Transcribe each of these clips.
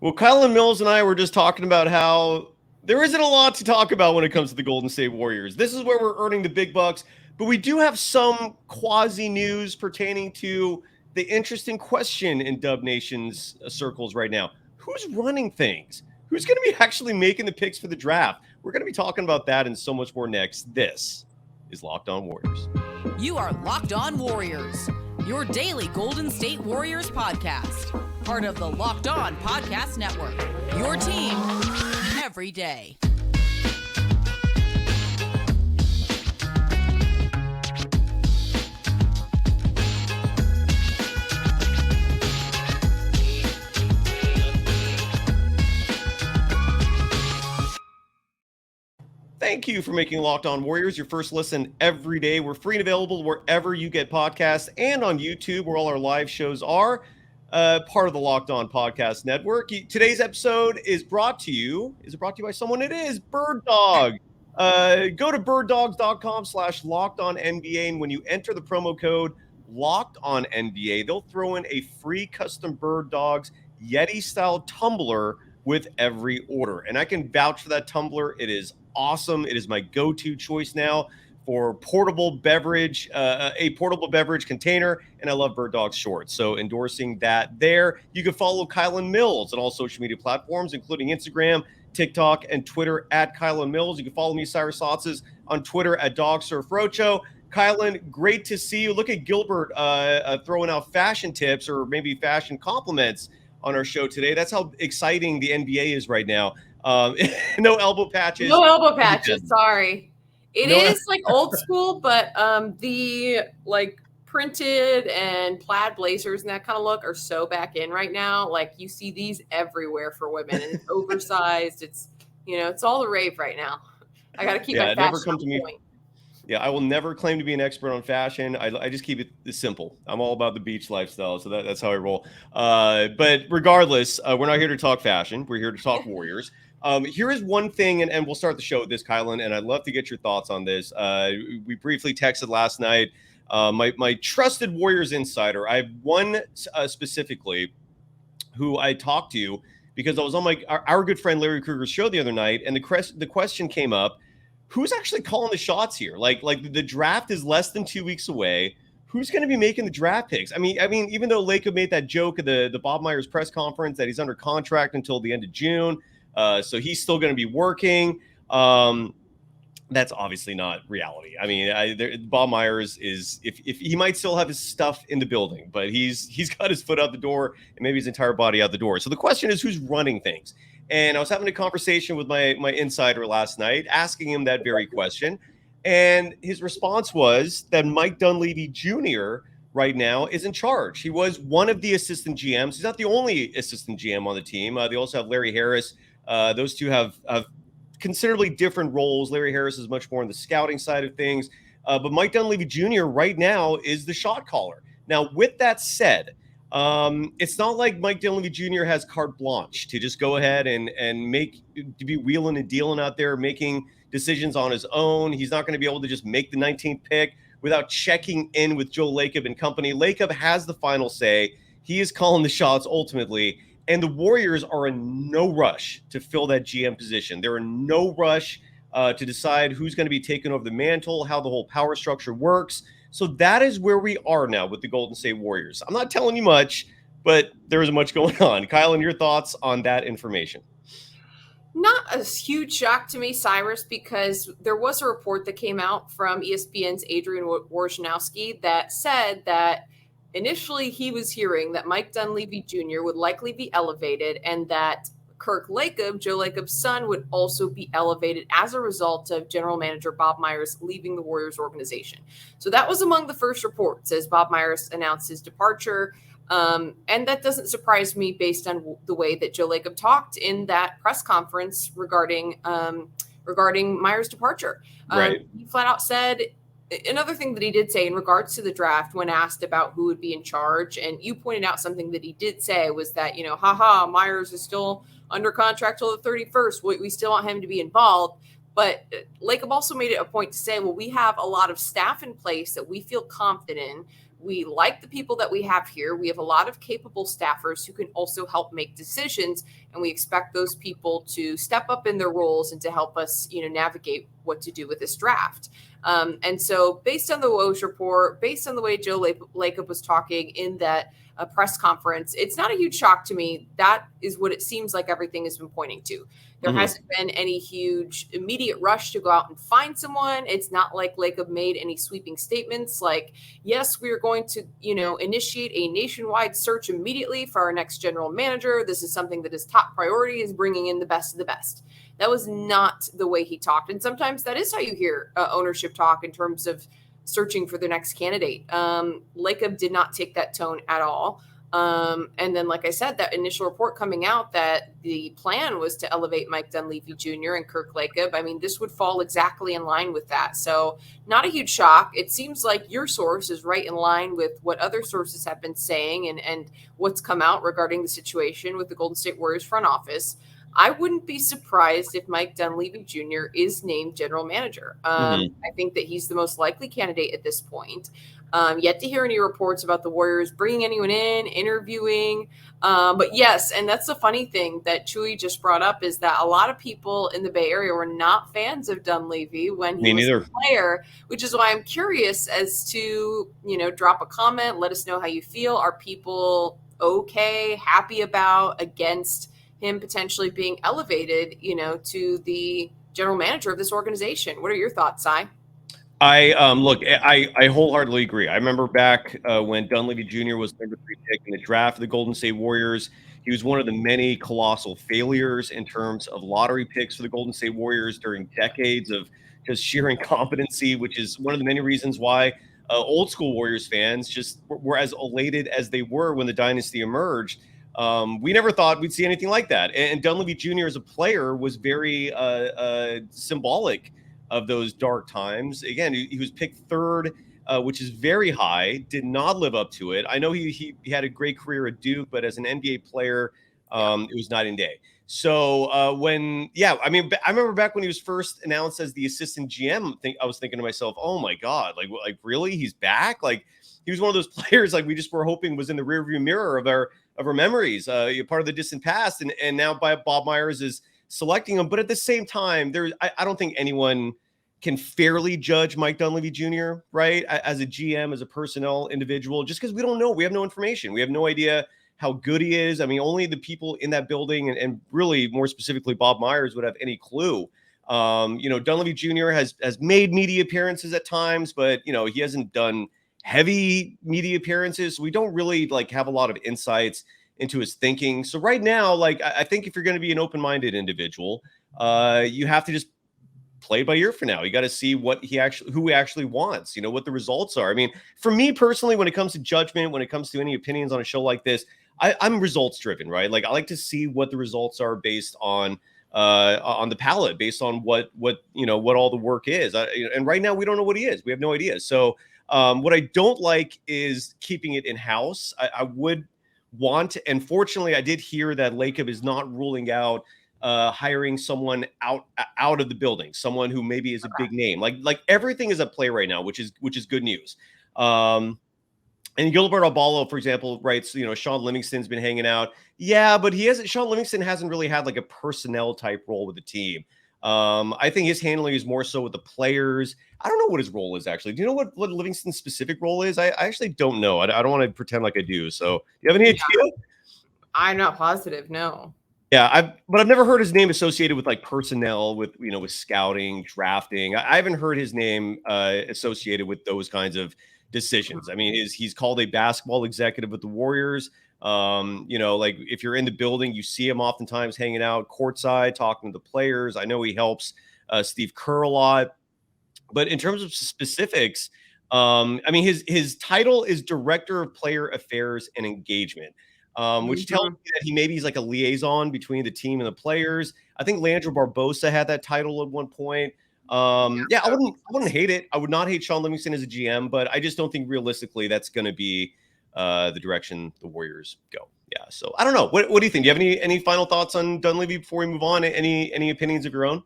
Well, Kylen Mills and I were just talking about how there isn't a lot to talk about when it comes to the Golden State Warriors. This is where we're earning the big bucks, but we do have some quasi news pertaining to the interesting question in Dub Nation's circles right now. Who's running things? Who's going to be actually making the picks for the draft? We're going to be talking about that and so much more next. This is Locked On Warriors. You are Locked On Warriors, your daily Golden State Warriors podcast. Part of the Locked On Podcast Network, your team every day. Thank you for making Locked On Warriors your first listen every day. We're free and available wherever you get podcasts and on YouTube, where all our live shows are. Part of the Locked On Podcast Network. Today's episode is brought to you. Is it brought to you by someone? It is Birddog. Go to birddogs.com/LockedOnNBA, and when you enter the promo code LockedOnNBA, they'll throw in a free custom Birddogs Yeti-style tumbler with every order. And I can vouch for that tumbler. It is awesome. It is my go-to choice now for portable beverage, a portable beverage container, and I love Birddogs shorts. So endorsing that there. You can follow Kylen Mills on all social media platforms, including Instagram, TikTok, and Twitter at Kylen Mills. You can follow me, Cyrus, Saatsaz, on Twitter at DogSurfRocho. Kylen, great to see you. Look at Gilbert throwing out fashion tips or maybe fashion compliments on our show today. That's how exciting the NBA is right now. No elbow patches. No elbow patches. Sorry. It is like old school, but the like printed and plaid blazers and that kind of look are so back in right now. Like you see these everywhere for women, and it's oversized. It's it's all the rave right now. I got to keep my fashion on point. Yeah, I will never claim to be an expert on fashion. I just keep it simple. I'm all about the beach lifestyle, so that's how I roll. But regardless, we're not here to talk fashion. We're here to talk Warriors. Here is one thing, and we'll start the show with this, Kylen, and I'd love to get your thoughts on this. We briefly texted last night. My trusted Warriors insider, I have one specifically who I talked to because I was on our good friend Larry Krueger's show the other night, and the question came up, who's actually calling the shots here? Like the draft is less than 2 weeks away. Who's going to be making the draft picks? I mean, even though Lacob made that joke at the Bob Myers press conference that he's under contract until the end of June, so he's still going to be working. That's obviously not reality. I mean, Bob Myers is if he might still have his stuff in the building, but he's got his foot out the door and maybe his entire body out the door. So the question is, who's running things? And I was having a conversation with my insider last night, asking him that very question. And his response was that Mike Dunleavy Jr. right now is in charge. He was one of the assistant GMs. He's not the only assistant GM on the team. They also have Larry Harris. Those two have considerably different roles. Larry Harris is much more on the scouting side of things. But Mike Dunleavy Jr. right now is the shot caller. Now, with that said, it's not like Mike Dunleavy Jr. has carte blanche to just go ahead and to be wheeling and dealing out there, making decisions on his own. He's not going to be able to just make the 19th pick without checking in with Joe Lacob and company. Lacob has the final say. He is calling the shots ultimately. And the Warriors are in no rush to fill that GM position. They're in no rush to decide who's going to be taking over the mantle, how the whole power structure works. So that is where we are now with the Golden State Warriors. I'm not telling you much, but there is much going on. Kylen, your thoughts on that information? Not a huge shock to me, Cyrus, because there was a report that came out from ESPN's Adrian Wojnarowski that said that initially he was hearing that Mike Dunleavy Jr. would likely be elevated and that Kirk Lacob, Joe Lacob's son, would also be elevated as a result of general manager Bob Myers leaving the Warriors organization. So that was among the first reports as Bob Myers announced his departure. And that doesn't surprise me based on the way that Joe Lacob talked in that press conference regarding Myers' departure. Right. He flat out said, another thing that he did say in regards to the draft when asked about who would be in charge, and you pointed out something that he did say was that, Myers is still under contract till the 31st. We still want him to be involved. But Lacob also made it a point to say, well, we have a lot of staff in place that we feel confident in we like the people that we have here. We have a lot of capable staffers who can also help make decisions, and we expect those people to step up in their roles and to help us, navigate what to do with this draft. And so based on the Woj report, based on the way Joe Lacob was talking in that press conference, it's not a huge shock to me. That is what it seems like everything has been pointing to. There hasn't been any huge immediate rush to go out and find someone. It's not like Lacob made any sweeping statements like, yes, we are going to, initiate a nationwide search immediately for our next general manager. This is something that is top priority, is bringing in the best of the best. That was not the way he talked. And sometimes that is how you hear ownership talk in terms of searching for the next candidate. Lacob did not take that tone at all. And then, like I said, that initial report coming out that the plan was to elevate Mike Dunleavy Jr. and Kirk Lacob, I mean, this would fall exactly in line with that. So not a huge shock. It seems like your source is right in line with what other sources have been saying and what's come out regarding the situation with the Golden State Warriors front office. I wouldn't be surprised if Mike Dunleavy Jr. is named general manager. I think that he's the most likely candidate at this point. Yet to hear any reports about the Warriors bringing anyone in, interviewing. But yes, and that's the funny thing that Chewy just brought up is that a lot of people in the Bay Area were not fans of Dunleavy when he was a player, which is why I'm curious as to, drop a comment, let us know how you feel. Are people okay, happy about, against him potentially being elevated, to the general manager of this organization? What are your thoughts, Cy? I wholeheartedly agree. I remember back when Dunleavy Jr. was number 3 pick in the draft of the Golden State Warriors. He was one of the many colossal failures in terms of lottery picks for the Golden State Warriors during decades of just sheer incompetency, which is one of the many reasons why old school Warriors fans just were as elated as they were when the dynasty emerged. We never thought we'd see anything like that. And Dunleavy Jr. as a player was very symbolic of those dark times. Again, he was picked 3rd, which is very high, did not live up to it. I know he had a great career at Duke, but as an NBA player, it was night and day. So I remember back when he was first announced as the assistant GM, I was thinking to myself, oh my God, like really? He's back? Like he was one of those players like we just were hoping was in the rearview mirror of our memories, part of the distant past. And now Bob Myers is selecting him. But at the same time, I don't think anyone can fairly judge Mike Dunleavy Jr., right? As a GM, as a personnel individual, just because we don't know. We have no information. We have no idea how good he is. I mean, only the people in that building and really more specifically Bob Myers would have any clue. Dunleavy Jr. has made media appearances at times, but, he hasn't done heavy media appearances. So we don't really have a lot of insights into his thinking. So right now, I think if you're going to be an open-minded individual, you have to just play by ear for now. You got to see who he actually wants, what the results are. I mean, for me personally, when it comes to judgment, when it comes to any opinions on a show like this, I'm results driven, right? Like I like to see what the results are based on the palette, based on what all the work is. And right now we don't know what he is. We have no idea. So what I don't like is keeping it in-house. I would want, and fortunately I did hear that Lacob is not ruling out hiring someone out of the building, someone who maybe is a big name. Like everything is at play right now, which is good news. And Gilbert Abalo, for example, writes, Sean Livingston's been hanging out. Yeah, but Sean Livingston hasn't really had a personnel type role with the team. I think his handling is more so with the players. I don't know what his role is actually. Do you know what Livingston's specific role is? I actually don't know. I don't want to pretend like I do. So do you have any idea? I'm not positive. No. Yeah, but I've never heard his name associated with personnel, with with scouting, drafting. I haven't heard his name associated with those kinds of decisions. I mean, he's called a basketball executive with the Warriors. If you're in the building, you see him oftentimes hanging out courtside, talking to the players. I know he helps Steve Kerr a lot. But in terms of specifics, his title is Director of Player Affairs and Engagement. Which tells me that he maybe he's like a liaison between the team and the players. I think Leandro Barbosa had that title at one point. I wouldn't hate it. I would not hate Sean Livingston as a GM, but I just don't think realistically that's going to be the direction the Warriors go. Yeah. So I don't know. What do you think? Do you have any final thoughts on Dunleavy before we move on? Any opinions of your own?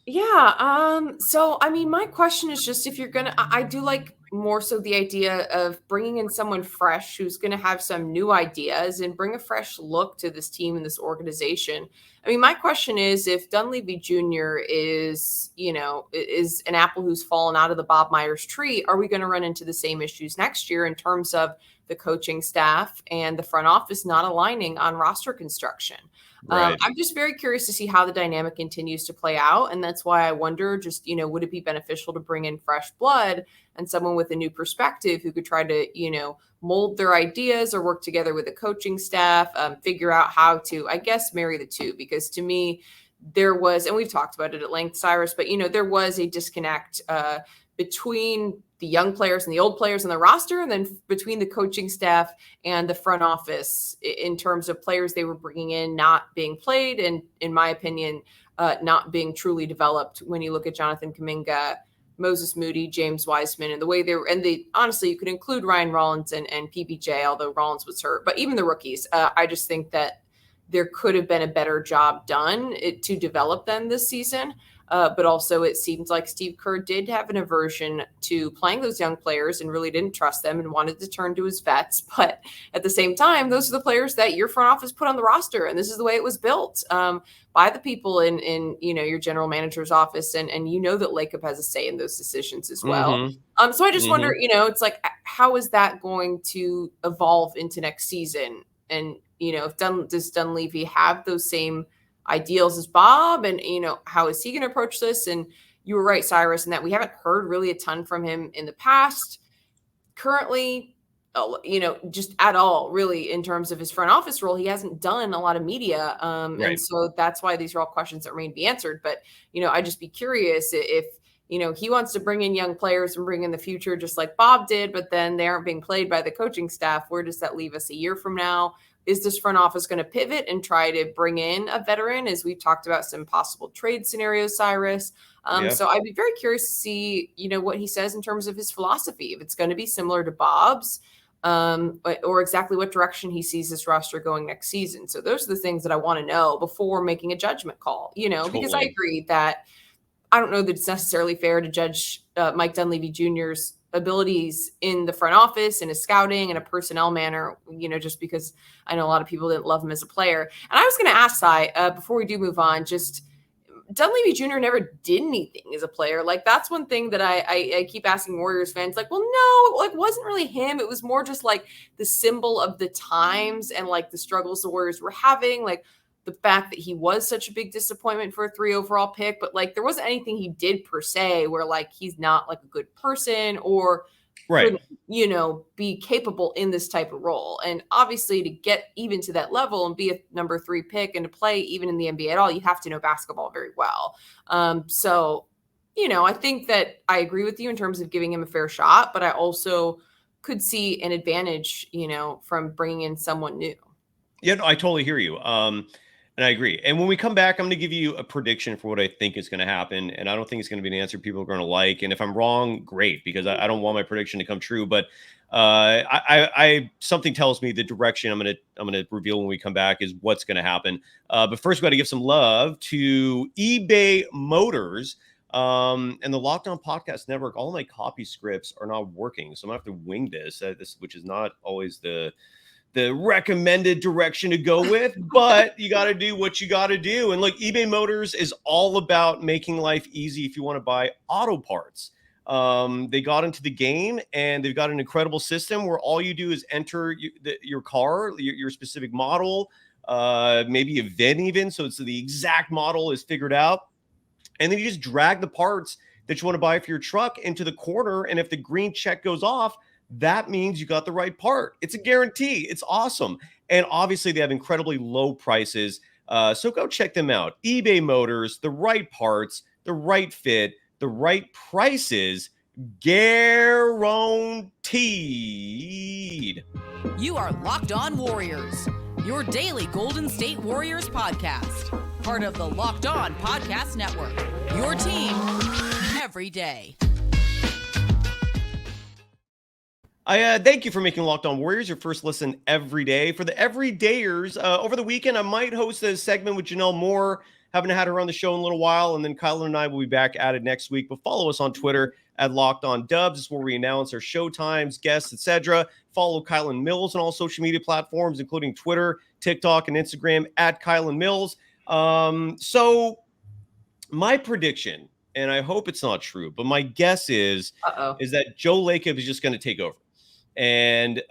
Yeah. So, my question is just if you're going to, I do like more so the idea of bringing in someone fresh who's going to have some new ideas and bring a fresh look to this team and this organization. I mean, my question is, if Dunleavy Jr. is an apple who's fallen out of the Bob Myers tree, are we going to run into the same issues next year in terms of the coaching staff and the front office not aligning on roster construction? Right. I'm just very curious to see how the dynamic continues to play out. And that's why I wonder, would it be beneficial to bring in fresh blood and someone with a new perspective who could try to, mold their ideas or work together with the coaching staff, figure out how to, I guess, marry the two. Because to me, there was, and we've talked about it at length, Cyrus, but, there was a disconnect between the young players and the old players on the roster, and then between the coaching staff and the front office in terms of players they were bringing in not being played, and in my opinion, not being truly developed. When you look at Jonathan Kuminga, Moses Moody, James Wiseman, and the way they were, and honestly, you could include Ryan Rollins and PBJ, although Rollins was hurt, but even the rookies, I just think that there could have been a better job done to develop them this season. But also it seems like Steve Kerr did have an aversion to playing those young players and really didn't trust them and wanted to turn to his vets. But at the same time, those are the players that your front office put on the roster. And this is the way it was built by the people in your general manager's office. And that Lacob has a say in those decisions as well. Mm-hmm. So I just wonder, it's like, how is that going to evolve into next season? And, does Dunleavy have those same ideals as Bob, and how is he going to approach this? And you were right, Cyrus, in that we haven't heard really a ton from him in the past. Currently, just at all, really, in terms of his front office role, he hasn't done a lot of media, Right. and so that's why these are all questions that remain to be answered. But I'd just be curious if he wants to bring in young players and bring in the future, just like Bob did, but then they aren't being played by the coaching staff. Where does that leave us a year from now? Is this front office going to pivot and try to bring in a veteran, as we've talked about some possible trade scenarios, Cyrus? So I'd be very curious to see, what he says in terms of his philosophy, if it's going to be similar to Bob's, or exactly what direction he sees this roster going next season. So those are the things that I want to know before making a judgment call, because I agree that I don't know that it's necessarily fair to judge Mike Dunleavy Jr.'s abilities in the front office and his scouting and a personnel manner, just because I know a lot of people didn't love him as a player. And I was going to ask Cy, before we do move on, just Dunleavy Jr. never did anything as a player. Like, that's one thing that I keep asking Warriors fans, like, well, no, it wasn't really him. It was more just like the symbol of the times and like the struggles the Warriors were having, like the fact that he was such a big disappointment for a 3 overall pick, but like there wasn't anything he did per se where like he's not like a good person or right. could, be capable in this type of role. And obviously to get even to that level and be a number 3 pick and to play even in the NBA at all, you have to know basketball very well. So, I think that I agree with you in terms of giving him a fair shot, but I also could see an advantage, from bringing in someone new. Yeah, no, I totally hear you. And I agree. And when we come back, I'm going to give you a prediction for what I think is going to happen. And I don't think it's going to be an answer people are going to like. And if I'm wrong, great, because I don't want my prediction to come true. But I something tells me the direction I'm going to reveal when we come back is what's going to happen. But first, we got to give some love to eBay Motors and the Locked On Podcast Network. All my copy scripts are not working, so I'm going to have to wing this, which is not always the recommended direction to go with, but you got to do what you got to do. And look, eBay Motors is all about making life easy if you want to buy auto parts. They got into the game and they've got an incredible system where all you do is enter your car, your specific model, maybe a VIN even. So it's the exact model is figured out. And then you just drag the parts that you want to buy for your truck into the corner. And if the green check goes off, that means you got the right part. It's a guarantee. It's awesome. And obviously they have incredibly low prices. So go check them out. eBay Motors, the right parts, the right fit, the right prices, guaranteed. You are Locked On Warriors, your daily Golden State Warriors podcast. Part of the Locked On Podcast Network, your team every day. I thank you for making Locked On Warriors your first listen every day. For the everydayers, over the weekend, I might host a segment with Janelle Moore Haven't had her on the show in a little while. And then Kylen and I will be back at it next week. But follow us on Twitter at Locked On Dubs. It's where we announce our show times, guests, etc. Follow Kylen Mills on all social media platforms, including Twitter, TikTok, and Instagram at Kylen Mills. So my prediction, and I hope it's not true, but my guess is that Joe Lacob is just going to take over. And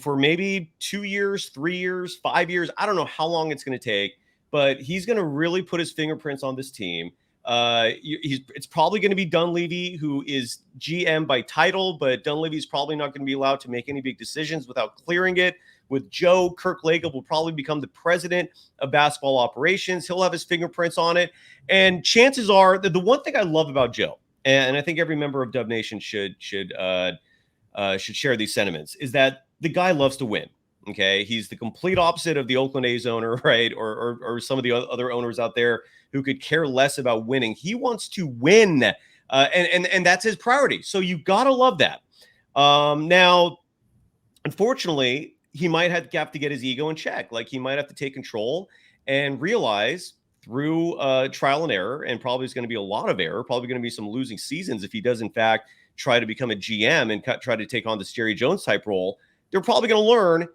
for maybe 2 years, 3 years, 5 years, I don't know how long it's going to take, but he's going to really put his fingerprints on this team. It's probably going to be Dunleavy, who is GM by title, but Dunleavy is probably not going to be allowed to make any big decisions without clearing it. With Joe, Kirk Lacob will probably become the president of basketball operations. He'll have his fingerprints on it. And chances are that the one thing I love about Joe, and I think every member of Dub Nation should share these sentiments, is that the guy loves to win. Okay. He's the complete opposite of the Oakland A's owner, right? Or some of the other owners out there who could care less about winning. He wants to win. And that's his priority. So you got to love that. Now, unfortunately, he might have to get his ego in check. Like, he might have to take control and realize through trial and error, and probably is going to be a lot of error, probably going to be some losing seasons if he does, in fact, try to become a GM and try to take on this Jerry Jones type role. They're probably going to learn,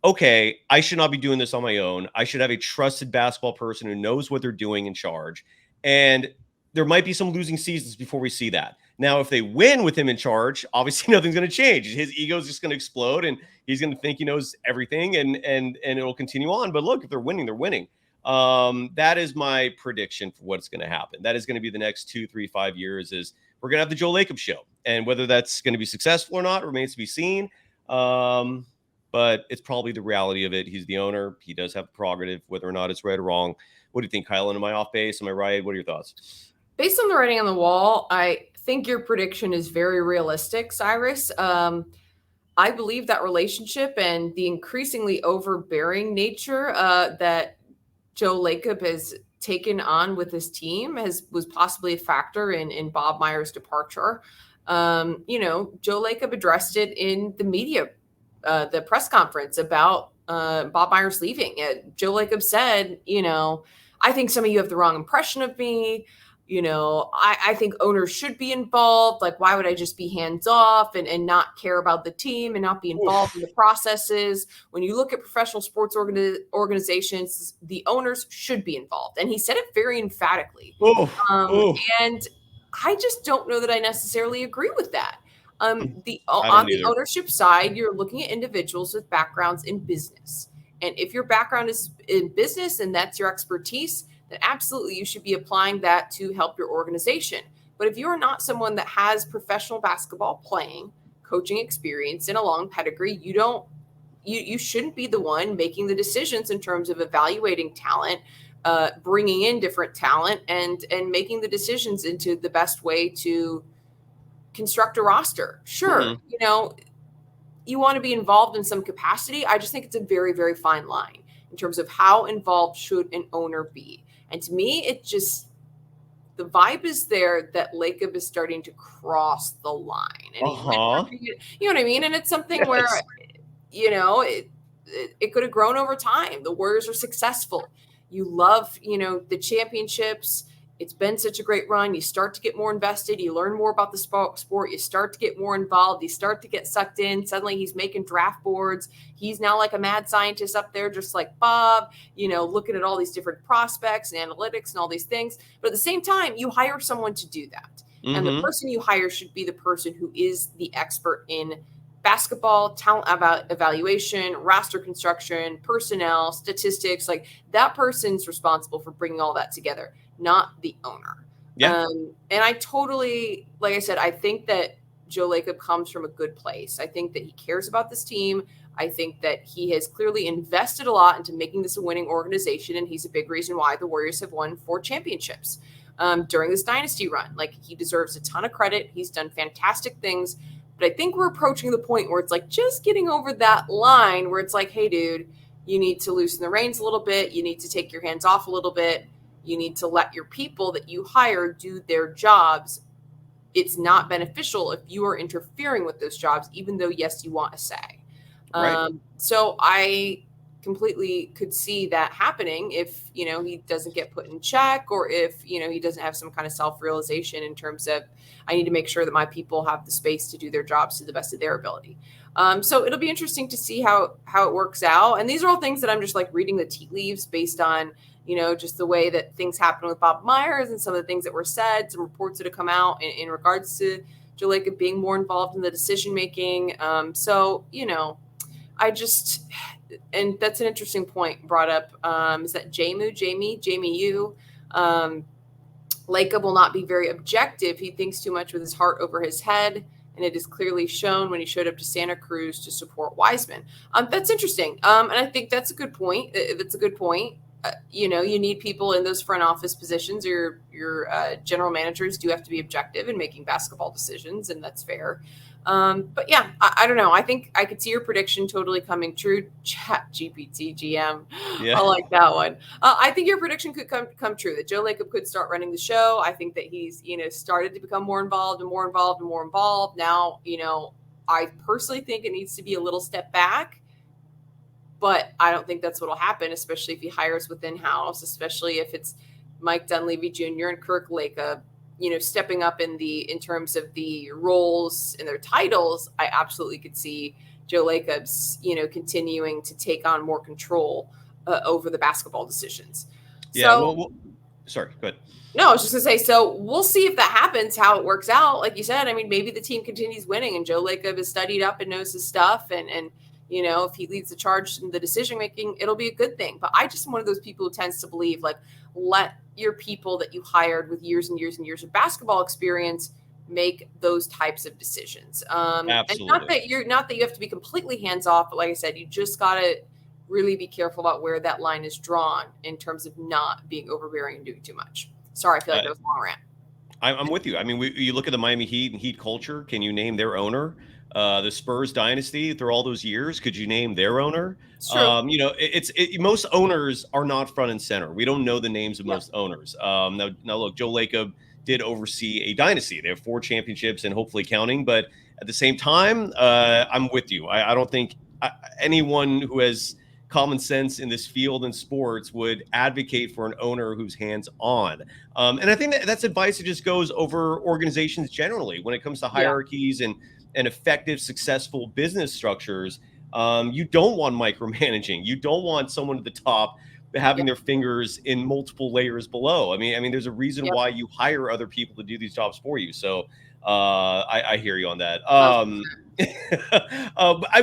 okay, I should not be doing this on my own. I should have a trusted basketball person who knows what they're doing in charge. And there might be some losing seasons before we see that. Now, if they win with him in charge, obviously nothing's going to change. His ego is just going to explode, and he's going to think he knows everything, and it'll continue on. But look, if they're winning, they're winning. That is my prediction for what's going to happen. That is going to be the next 2, 3, 5 years. Is we're going to have the Joe Lacob show, and whether that's going to be successful or not remains to be seen. But it's probably the reality of it. He's the owner. He does have a prerogative, whether or not it's right or wrong. What do you think, Kylen? Am I off base? Am I right? What are your thoughts? Based on the writing on the wall, I think your prediction is very realistic, Cyrus. I believe that relationship and the increasingly overbearing nature that Joe Lacob has taken on with his team was possibly a factor in Bob Myers' departure. Joe Lacob addressed it in the media, the press conference about Bob Myers leaving. Joe Lacob said, I think some of you have the wrong impression of me. I think owners should be involved. Like, why would I just be hands off and not care about the team and not be involved in the processes? When you look at professional sports organizations, the owners should be involved. And he said it very emphatically. And I just don't know that I necessarily agree with that. On the ownership side, you're looking at individuals with backgrounds in business. And if your background is in business and that's your expertise, then absolutely you should be applying that to help your organization. But if you are not someone that has professional basketball playing, coaching experience, and a long pedigree, you shouldn't be the one making the decisions in terms of evaluating talent, bringing in different talent, and making the decisions into the best way to construct a roster. Sure, you want to be involved in some capacity. I just think it's a very, very fine line in terms of how involved should an owner be. And to me, the vibe is there that Lacob is starting to cross the line. And you know what I mean? And it's something where, it could have grown over time. The Warriors are successful. You love, the championships. It's been such a great run. You start to get more invested. You learn more about the sport. You start to get more involved. You start to get sucked in. Suddenly he's making draft boards. He's now like a mad scientist up there, just like Bob, looking at all these different prospects and analytics and all these things. But at the same time, you hire someone to do that. Mm-hmm. And the person you hire should be the person who is the expert in basketball, talent evaluation, roster construction, personnel, statistics. Like, that person's responsible for bringing all that together, not the owner. Yeah. And I totally, like I said, I think that Joe Lacob comes from a good place. I think that he cares about this team. I think that he has clearly invested a lot into making this a winning organization. And he's a big reason why the Warriors have won 4 championships during this dynasty run. Like, he deserves a ton of credit. He's done fantastic things. But I think we're approaching the point where it's like just getting over that line where it's like, hey, dude, you need to loosen the reins a little bit. You need to take your hands off a little bit. You need to let your people that you hire do their jobs. It's not beneficial if you are interfering with those jobs, even though, yes, you want a say. Right. So I completely could see that happening if, he doesn't get put in check, or if, he doesn't have some kind of self-realization in terms of, I need to make sure that my people have the space to do their jobs to the best of their ability. So it'll be interesting to see how it works out. And these are all things that I'm just like reading the tea leaves based on, just the way that things happen with Bob Myers and some of the things that were said, some reports that have come out in regards to Joe Lacob being more involved in the decision-making. And that's an interesting point brought up. Is that Jamie U? Lacob will not be very objective. He thinks too much with his heart over his head, and it is clearly shown when he showed up to Santa Cruz to support Wiseman. That's interesting. And I think that's a good point. That's a good point. You need people in those front office positions, or your general managers do have to be objective in making basketball decisions, and that's fair. But yeah, I don't know. I think I could see your prediction totally coming true. Chat GPT GM. Yeah. I like that one. I think your prediction could come true, that Joe Lacob could start running the show. I think that he's, started to become more involved and more involved and more involved. Now, I personally think it needs to be a little step back, but I don't think that's what will happen, especially if he hires within house, especially if it's Mike Dunleavy Jr. and Kirk Lacob, stepping up in terms of the roles and their titles. I absolutely could see Joe Lacob's, continuing to take on more control over the basketball decisions. Yeah. So, sorry, go ahead. No, I was just gonna say, so we'll see if that happens, how it works out. Like you said, I mean, maybe the team continues winning and Joe Lacob is studied up and knows his stuff. And if he leads the charge in the decision-making, it'll be a good thing. But I just am one of those people who tends to believe, like, let your people that you hired with years and years and years of basketball experience make those types of decisions. Absolutely. And not that you have to be completely hands-off, but like I said, you just got to really be careful about where that line is drawn in terms of not being overbearing and doing too much. Sorry, I feel like that was a long rant. I'm with you. I mean, you look at the Miami Heat and Heat culture. Can you name their owner? The Spurs dynasty through all those years, could you name their owner? Most owners are not front and center. We don't know the names of most owners. Now look, Joe Lacob did oversee a dynasty. They have 4 championships and hopefully counting. But at the same time, I'm with you. I don't think anyone who has common sense in this field in sports would advocate for an owner who's hands-on. And I think that's advice that just goes over organizations generally when it comes to hierarchies and effective, successful business structures. You don't want micromanaging. You don't want someone at the top having their fingers in multiple layers below. I mean, there's a reason why you hire other people to do these jobs for you. So I hear you on that.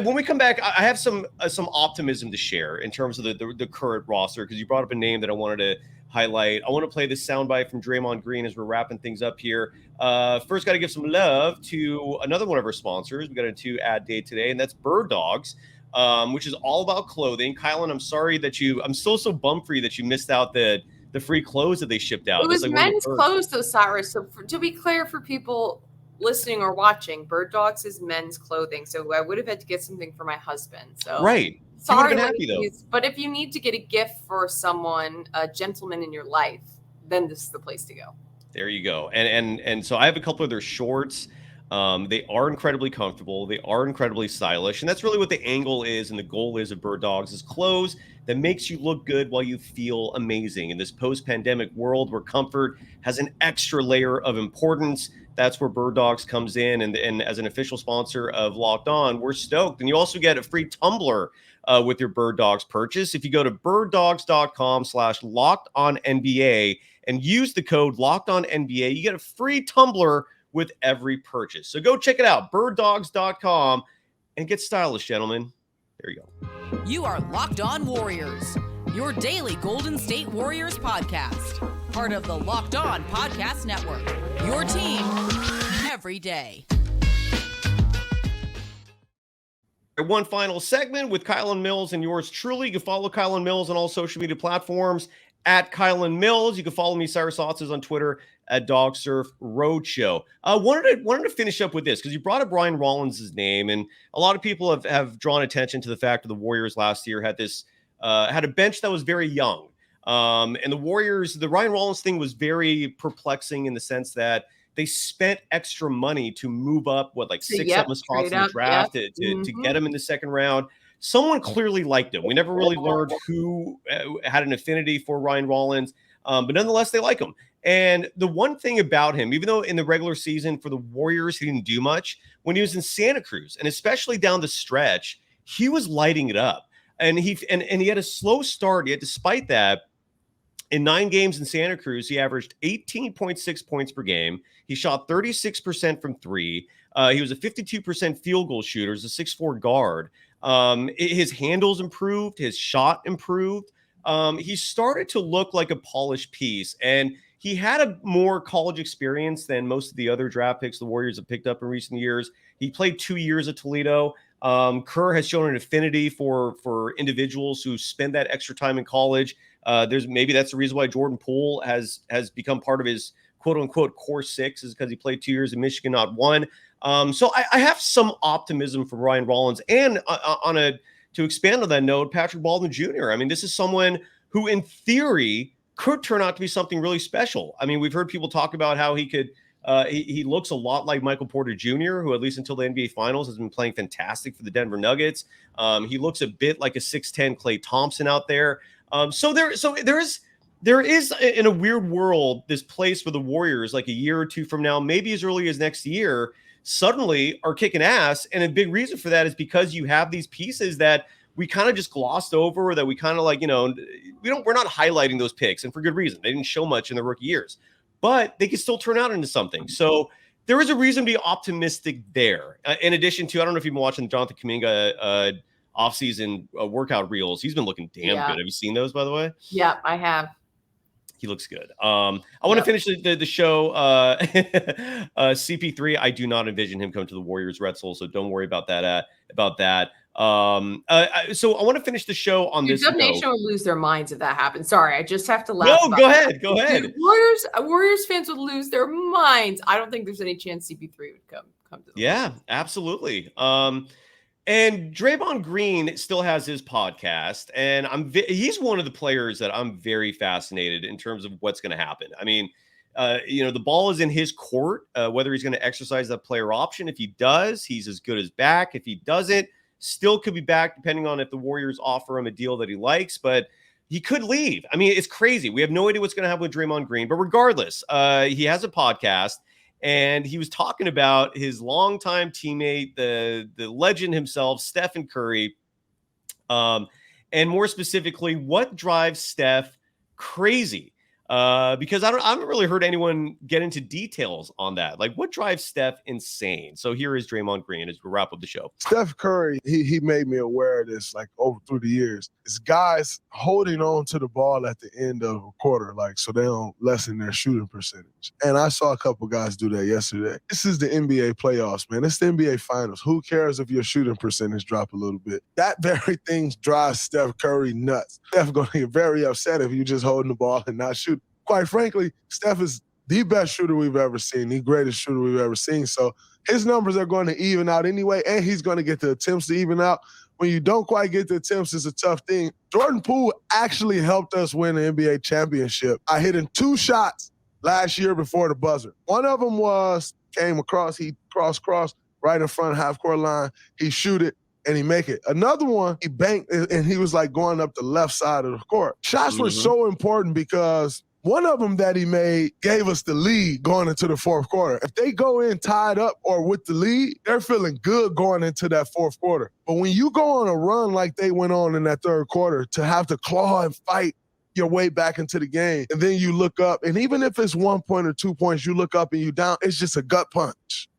When we come back, I have some optimism to share in terms of the current roster, because you brought up a name that I wanted to highlight. I want to play this soundbite from Draymond Green as we're wrapping things up here. First, got to give some love to another one of our sponsors. We got a 2-ad day today, and that's Birddogs, which is all about clothing. Kylen, I'm still so bummed for you that you missed out the free clothes that they shipped out. It was men's clothes, though, Cyrus. So to be clear for people listening or watching, Birddogs is men's clothing. So I would have had to get something for my husband. So right. Sorry, but if you need to get a gift for someone, a gentleman in your life, then this is the place to go. There you go. And so I have a couple of their shorts. They are incredibly comfortable. They are incredibly stylish. And that's really what the angle is and the goal is of Birddogs, is clothes that makes you look good while you feel amazing. In this post-pandemic world where comfort has an extra layer of importance, that's where Birddogs comes in. And as an official sponsor of Locked On, we're stoked. And you also get a free tumbler with your Birddogs purchase. If you go to birddogs.com/LockedOnNBA and use the code LockedOnNBA, you get a free tumbler with every purchase. So go check it out, birddogs.com, and get stylish, gentlemen. There you go. You are Locked On Warriors, your daily Golden State Warriors podcast. Part of the Locked On Podcast Network, your team every day. One final segment with Kylen Mills and yours truly. You can follow Kylen Mills on all social media platforms at Kylen Mills. You can follow me, Cyrus Saatsaz, on Twitter at Dog Surf Roadshow. I wanted to finish up with this because you brought up Brian Rollins' name, and a lot of people have drawn attention to the fact that the Warriors last year had a bench that was very young. And the Warriors, the Ryan Rollins thing was very perplexing in the sense that they spent extra money to move up, 6-7 spots in the draft to get him in the second round. someone clearly liked him. We never really learned who had an affinity for Ryan Rollins, but nonetheless, they like him. And the one thing about him, even though in the regular season for the Warriors, he didn't do much, when he was in Santa Cruz, and especially down the stretch, he was lighting it up. And he had a slow start. Yet despite that, in 9 games in Santa Cruz, he averaged 18.6 points per game. He shot 36% from 3. He was a 52% field goal shooter. He's a 6'4" guard. His handles improved. His shot improved. He started to look like a polished piece. And he had a more college experience than most of the other draft picks the Warriors have picked up in recent years. He played 2 years at Toledo. Kerr has shown an affinity for individuals who spend that extra time in college. Maybe that's the reason why Jordan Poole has become part of his quote unquote core 6, is because he played 2 years in Michigan, not 1. So I have some optimism for Ryan Rollins, and to expand on that note, Patrick Baldwin Jr. I mean, this is someone who in theory could turn out to be something really special. I mean, we've heard people talk about how he could, he looks a lot like Michael Porter Jr., who at least until the NBA Finals has been playing fantastic for the Denver Nuggets. He looks a bit like a 6'10" Klay Thompson out there. So there is in a weird world this place where the Warriors, like a year or two from now, maybe as early as next year, suddenly are kicking ass. And a big reason for that is because you have these pieces that we kind of just glossed over, or that we kind of like, we're not highlighting those picks, and for good reason. They didn't show much in their rookie years, but they can still turn out into something. So there is a reason to be optimistic there. In addition to, I don't know if you've been watching Jonathan Kuminga offseason workout reels. He's been looking damn good. Have you seen those, by the way? Yeah, I have. He looks good. I want to finish the show. CP3, I do not envision him coming to the Warriors, Red Soul, so don't worry about that. So I want to finish the show on this. Dub Nation would lose their minds if that happened. Sorry, I just have to laugh. No, go ahead. Dude, Warriors fans would lose their minds. I don't think there's any chance CP3 would come to the Warriors. Absolutely. And Draymond Green still has his podcast, and he's one of the players that I'm very fascinated in terms of what's going to happen. I mean, the ball is in his court, whether he's going to exercise that player option. If he does, he's as good as back. If he doesn't, still could be back, depending on if the Warriors offer him a deal that he likes, but he could leave. I mean, it's crazy. We have no idea what's going to happen with Draymond Green, but regardless, he has a podcast. And he was talking about his longtime teammate, the legend himself, Stephen Curry, and more specifically, what drives Steph crazy? Because I haven't really heard anyone get into details on that. Like, what drives Steph insane? So here is Draymond Green as we wrap up the show. Steph Curry, he made me aware of this through the years. It's guys holding on to the ball at the end of a quarter, so they don't lessen their shooting percentage. And I saw a couple guys do that yesterday. This is the NBA playoffs, man. It's the NBA Finals. Who cares if your shooting percentage drop a little bit? That very thing drives Steph Curry nuts. Steph going to get very upset if you're just holding the ball and not shooting. Quite frankly, Steph is the best shooter we've ever seen, the greatest shooter we've ever seen. So his numbers are going to even out anyway, and he's going to get the attempts to even out. When you don't quite get the attempts, it's a tough thing. Jordan Poole actually helped us win the NBA championship. I hit him 2 shots last year before the buzzer. One of them came across, he cross right in front of half-court line. He shoot it, and he make it. Another one, he banked, and he was going up the left side of the court. Shots were so important because one of them that he made gave us the lead going into the fourth quarter. If they go in tied up or with the lead, they're feeling good going into that fourth quarter. But when you go on a run like they went on in that third quarter, to have to claw and fight your way back into the game, and then you look up, and even if it's 1 point or 2 points, you look up and you down, it's just a gut punch.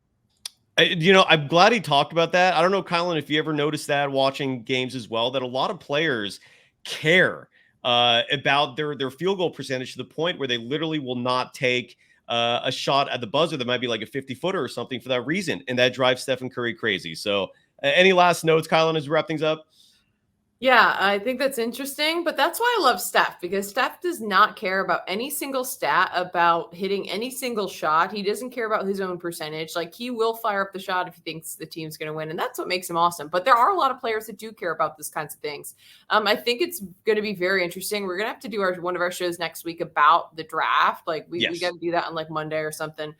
I'm glad he talked about that. I don't know, Kylen, if you ever noticed that watching games as well, that a lot of players care about their field goal percentage to the point where they literally will not take a shot at the buzzer that might be like a 50-footer or something for that reason. And that drives Stephen Curry crazy. So any last notes, Kylen, as we wrap things up? Yeah, I think that's interesting, but that's why I love Steph, because Steph does not care about any single stat, about hitting any single shot. He doesn't care about his own percentage. He will fire up the shot if he thinks the team's going to win, and that's what makes him awesome. But there are a lot of players that do care about these kinds of things. I think it's going to be very interesting. We're going to have to do one of our shows next week about the draft. We got to do that on Monday or something.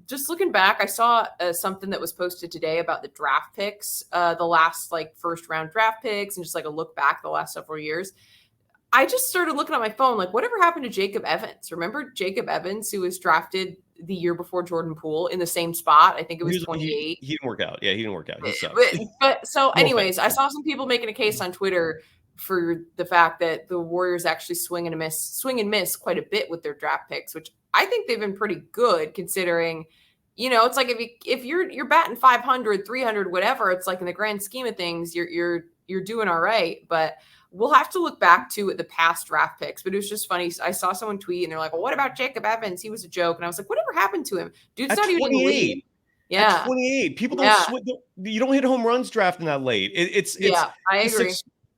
Just looking back, I saw something that was posted today about the draft picks, the last like first round draft picks, and just like a look back the last several years. I just started looking at my phone, like, whatever happened to Jacob Evans? Remember Jacob Evans, who was drafted the year before Jordan Poole in the same spot? I think it was 28. He didn't work out. Yeah, he didn't work out. He sucked. But so, anyways, I saw some people making a case on Twitter for the fact that the Warriors actually swing and miss quite a bit with their draft picks, which I think they've been pretty good considering. It's like if you're batting 500, 300, whatever, it's like in the grand scheme of things, you're doing all right. But we'll have to look back to the past draft picks. But it was just funny. I saw someone tweet and they're like, well, what about Jacob Evans? He was a joke. And I was like, whatever happened to him? Dude's not even in the league. Yeah. At 28. People don't you don't hit home runs drafting that late. It's I agree.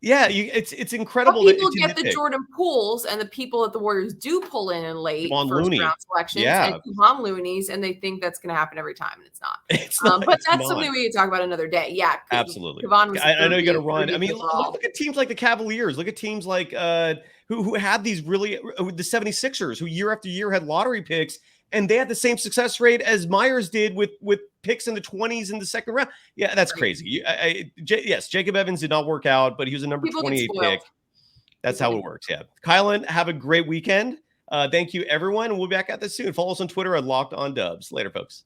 It's incredible. But people get the Jordan Pooles and the people that the Warriors do pull in late first round selections and Kevon Looney's, and they think that's going to happen every time, and it's not. But that's something we can talk about another day. Yeah, absolutely. Kevon I know you got to run. I mean, look at teams like the Cavaliers. Look at teams like who had these really the 76ers, who year after year had lottery picks. And they had the same success rate as Myers did with picks in the 20s in the second round. Yeah, that's crazy. Yes, Jacob Evans did not work out, but he was a number 28 pick. That's how it works. Yeah. Kylen, have a great weekend. Thank you, everyone. We'll be back at this soon. Follow us on Twitter at LockedOnDubs. Later, folks.